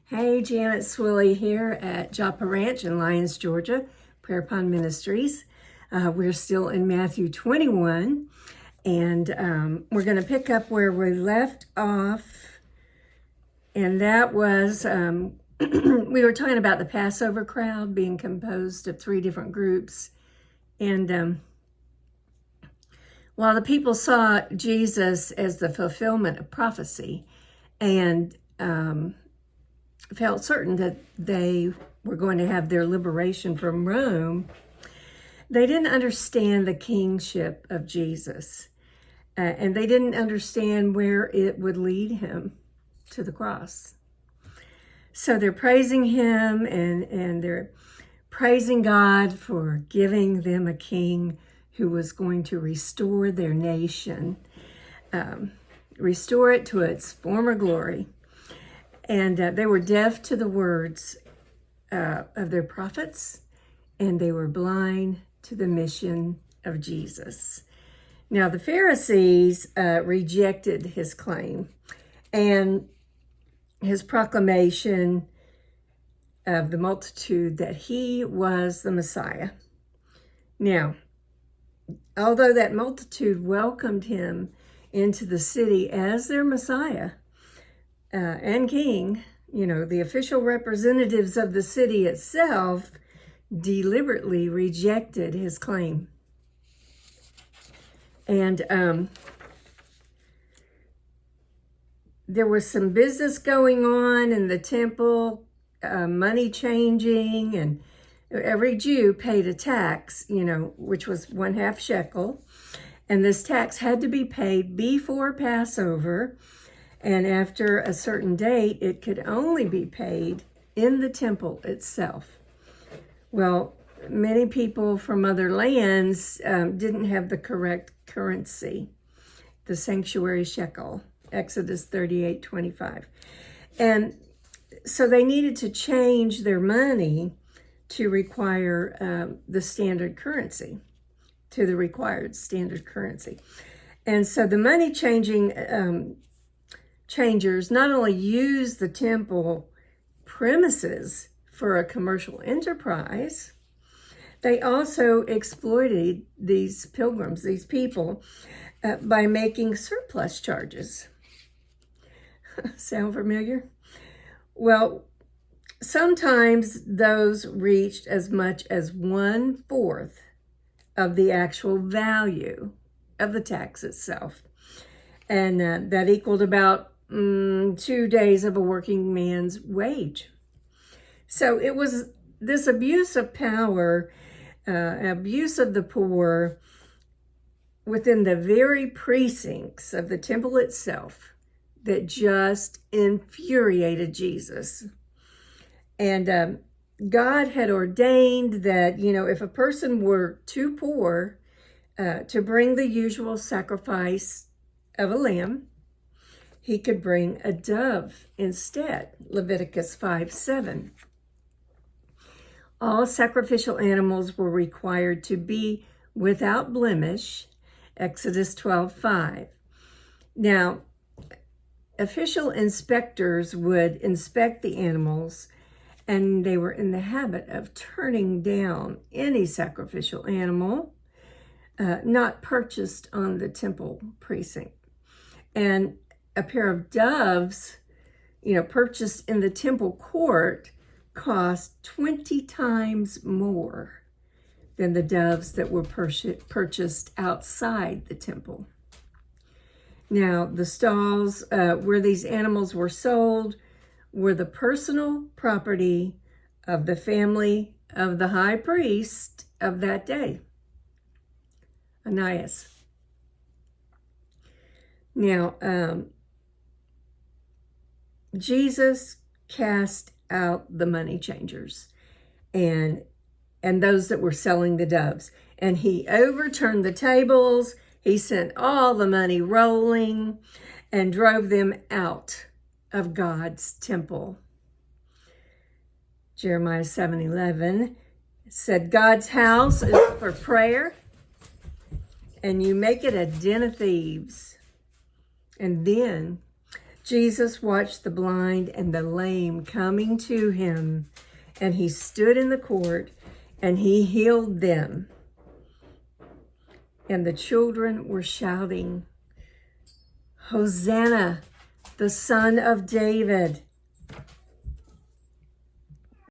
Hey, Janet Swilley here at Joppa Ranch in Lyons, Georgia, Prayer Pond Ministries. We're still in Matthew 21, and we're going to pick up where we left off, and that was, we were talking about the Passover crowd being composed of three different groups, and while the people saw Jesus as the fulfillment of prophecy, and felt certain that they were going to have their liberation from Rome, they didn't understand the kingship of Jesus. And they didn't understand where it would lead him to the cross. So they're praising him and they're praising God for giving them a king who was going to restore their nation, restore it to its former glory. And they were deaf to the words of their prophets, and they were blind to the mission of Jesus. Now, the Pharisees rejected his claim and his proclamation of the multitude that he was the Messiah. Now, although that multitude welcomed him into the city as their Messiah, and king, the official representatives of the city itself deliberately rejected his claim. And there was some business going on in the temple, money changing, and every Jew paid a tax, which was 1/2 shekel. And this tax had to be paid before Passover. And after a certain date, it could only be paid in the temple itself. Well, many people from other lands didn't have the correct currency, the sanctuary shekel, Exodus 38:25. And so they needed to change their money to require the standard currency, to the required standard currency. And so the money changing changers not only used the temple premises for a commercial enterprise, they also exploited these pilgrims, these people, by making surplus charges. Sound familiar? Well, sometimes those reached as much as 1/4 of the actual value of the tax itself. And that equaled about 2 days of a working man's wage. So it was this abuse of power, abuse of the poor within the very precincts of the temple itself that just infuriated Jesus. And God had ordained that, if a person were too poor to bring the usual sacrifice of a lamb, he could bring a dove instead, Leviticus 5:7. All sacrificial animals were required to be without blemish, Exodus 12:5. Now, official inspectors would inspect the animals, and they were in the habit of turning down any sacrificial animal not purchased on the temple precinct. And a pair of doves, purchased in the temple court cost 20 times more than the doves that were purchased outside the temple. Now, the stalls where these animals were sold were the personal property of the family of the high priest of that day, Ananias. Now, Jesus cast out the money changers and those that were selling the doves. And he overturned the tables. He sent all the money rolling and drove them out of God's temple. Jeremiah 7:11 said, God's house is for prayer, and you make it a den of thieves. And then Jesus watched the blind and the lame coming to him, and he stood in the court and he healed them. And the children were shouting, "Hosanna, the Son of David.